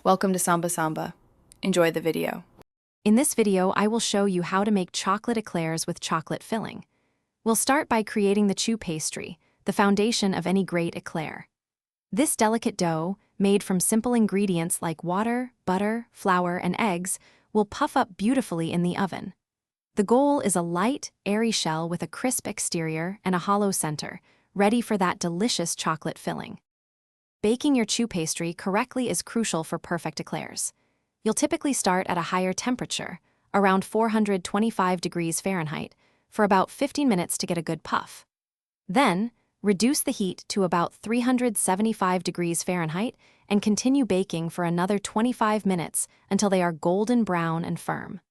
Welcome to Samba Samba. Enjoy the video. In this video, I will show you how to make chocolate eclairs with chocolate filling. We'll start by creating the choux pastry, the foundation of any great eclair. This delicate dough, made from simple ingredients like water, butter, flour, and eggs, will puff up beautifully in the oven. The goal is a light, airy shell with a crisp exterior and a hollow center, ready for that delicious chocolate filling. Baking your choux pastry correctly is crucial for perfect eclairs. You'll typically start at a higher temperature, around 425 degrees Fahrenheit, for about 15 minutes to get a good puff. Then, reduce the heat to about 375 degrees Fahrenheit and continue baking for another 25 minutes until they are golden brown and firm.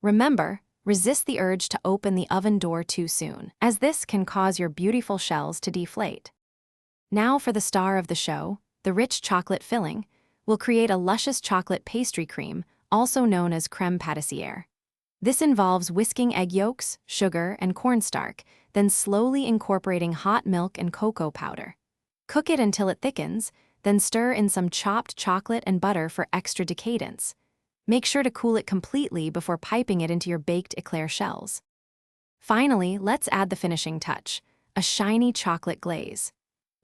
Remember, resist the urge to open the oven door too soon, as this can cause your beautiful shells to deflate. Now for the star of the show, the rich chocolate filling. We'll create a luscious chocolate pastry cream, also known as crème pâtissière. This involves whisking egg yolks, sugar, and cornstarch, then slowly incorporating hot milk and cocoa powder. Cook it until it thickens, then stir in some chopped chocolate and butter for extra decadence. Make sure to cool it completely before piping it into your baked eclair shells. Finally, let's add the finishing touch, a shiny chocolate glaze.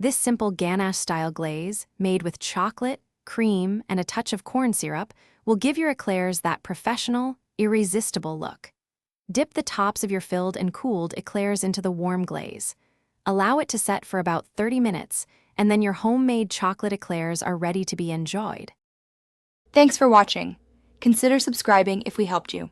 This simple ganache-style glaze, made with chocolate, cream, and a touch of corn syrup, will give your eclairs that professional, irresistible look. Dip the tops of your filled and cooled eclairs into the warm glaze. Allow it to set for about 30 minutes, and then your homemade chocolate eclairs are ready to be enjoyed. Thanks for watching. Consider subscribing if we helped you.